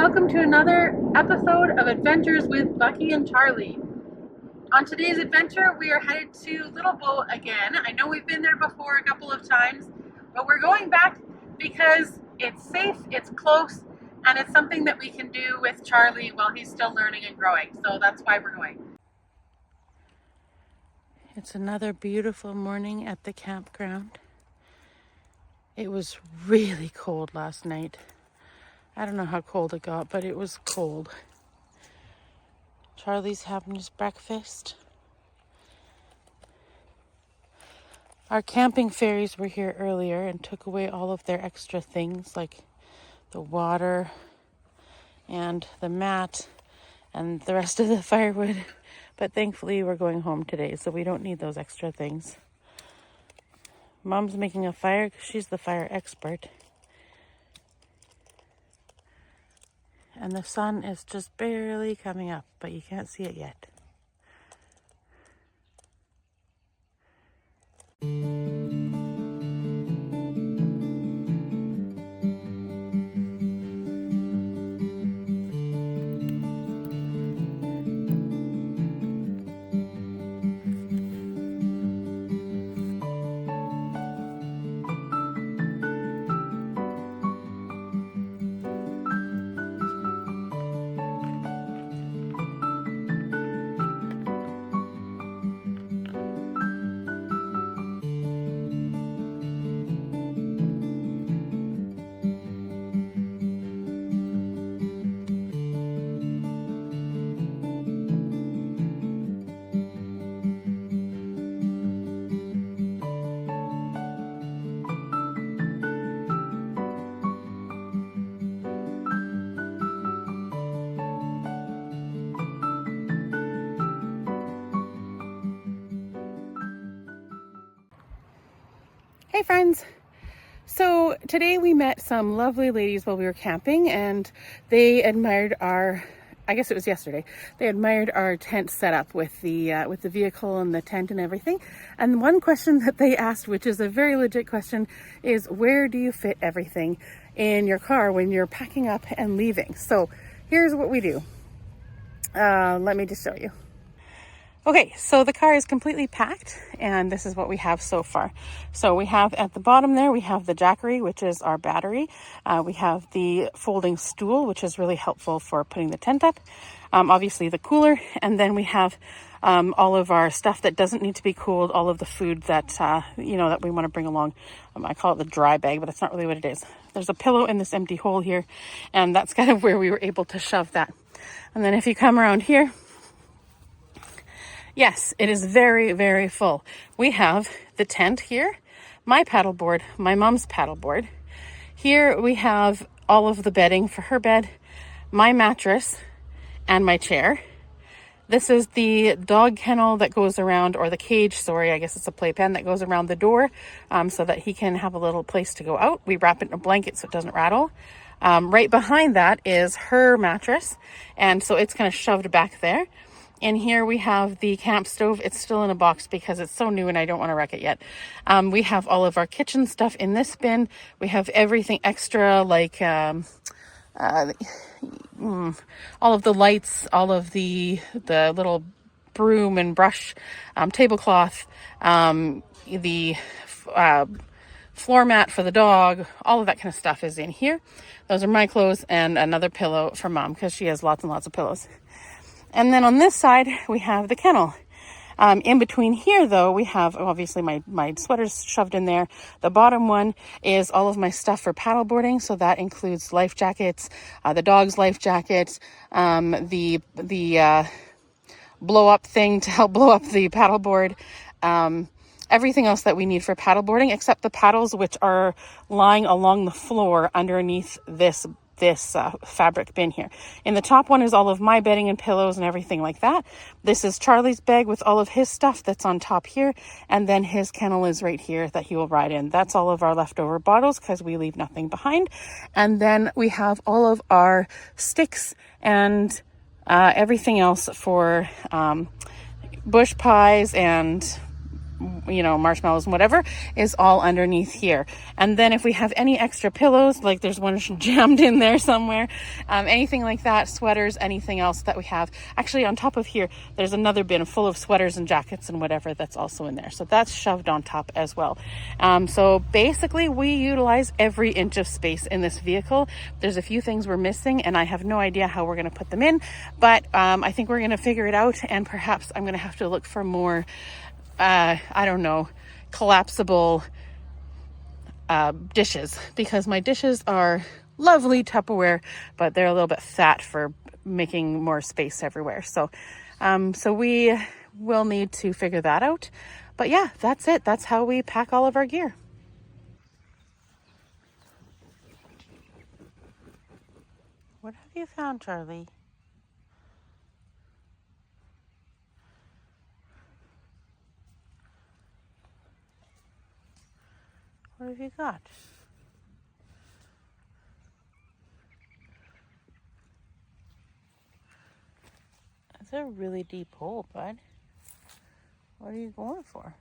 welcome to another episode of Adventures with Bucky and Charlie. On today's adventure, we are headed to Little Bow again. I know we've been there before a couple of times, but we're going back because it's safe, it's close, and it's something that we can do with Charlie while he's still learning and growing. So that's why we're going. It's another beautiful morning at the campground. It was really cold last night. I don't know how cold it got, but it was cold. Charlie's having his breakfast. Our camping fairies were here earlier and took away all of their extra things like the water and the mat and the rest of the firewood. But thankfully we're going home today, so we don't need those extra things. Mom's making a fire because she's the fire expert. And the sun is just barely coming up, but you can't see it yet. Hey friends! So today we met some lovely ladies while we were camping, and they admired I guess it was yesterday, they admired our tent setup with the vehicle and the tent and everything. And one question that they asked, which is a very legit question, is where do you fit everything in your car when you're packing up and leaving? So here's what we do. Let me just show you. Okay, so the car is completely packed, and this is what we have so far. So we have at the bottom there, we have the Jackery, which is our battery. We have the folding stool, which is really helpful for putting the tent up. Obviously the cooler, and then we have all of our stuff that doesn't need to be cooled, all of the food that, that we want to bring along. I call it the dry bag, but that's not really what it is. There's a pillow in this empty hole here, and that's kind of where we were able to shove that. And then if you come around here, yes, it is very, very full. We have the tent here, my paddleboard, my mom's paddleboard. Here we have all of the bedding for her bed, my mattress, and my chair. This is the dog kennel that goes around, or the cage, sorry, I guess it's a playpen that goes around the door so that he can have a little place to go out. We wrap it in a blanket so it doesn't rattle. Right behind that is her mattress, and so it's kind of shoved back there. And here we have the camp stove. It's still in a box because it's so new and I don't want to wreck it yet. We have all of our kitchen stuff in this bin. We have everything extra like all of the lights, all of the little broom and brush, tablecloth, the floor mat for the dog, all of that kind of stuff is in here. Those are my clothes and another pillow for Mom because she has lots and lots of pillows. And then on this side, we have the kennel. In between here, though, we have obviously my sweaters shoved in there. The bottom one is all of my stuff for paddleboarding. So that includes life jackets, the dog's life jackets, the blow up thing to help blow up the paddleboard, everything else that we need for paddleboarding, except the paddles, which are lying along the floor underneath this fabric bin here. In the top one is all of my bedding and pillows and everything like that. This is Charlie's bag with all of his stuff that's on top here, and then his kennel is right here that he will ride in. That's all of our leftover bottles because we leave nothing behind. And then we have all of our sticks and everything else for bush pies and marshmallows and whatever is all underneath here. And then if we have any extra pillows, like there's one jammed in there somewhere, anything like that, sweaters, anything else that we have. Actually, on top of here, there's another bin full of sweaters and jackets and whatever that's also in there. So that's shoved on top as well. So basically, we utilize every inch of space in this vehicle. There's a few things we're missing, and I have no idea how we're going to put them in, but I think we're going to figure it out, and perhaps I'm going to have to look for more collapsible dishes, because my dishes are lovely Tupperware, but they're a little bit fat for making more space everywhere. So we will need to figure that out. But yeah, that's it. That's how we pack all of our gear. What have you found, Charlie? What have you got? It's a really deep hole, bud. What are you going for?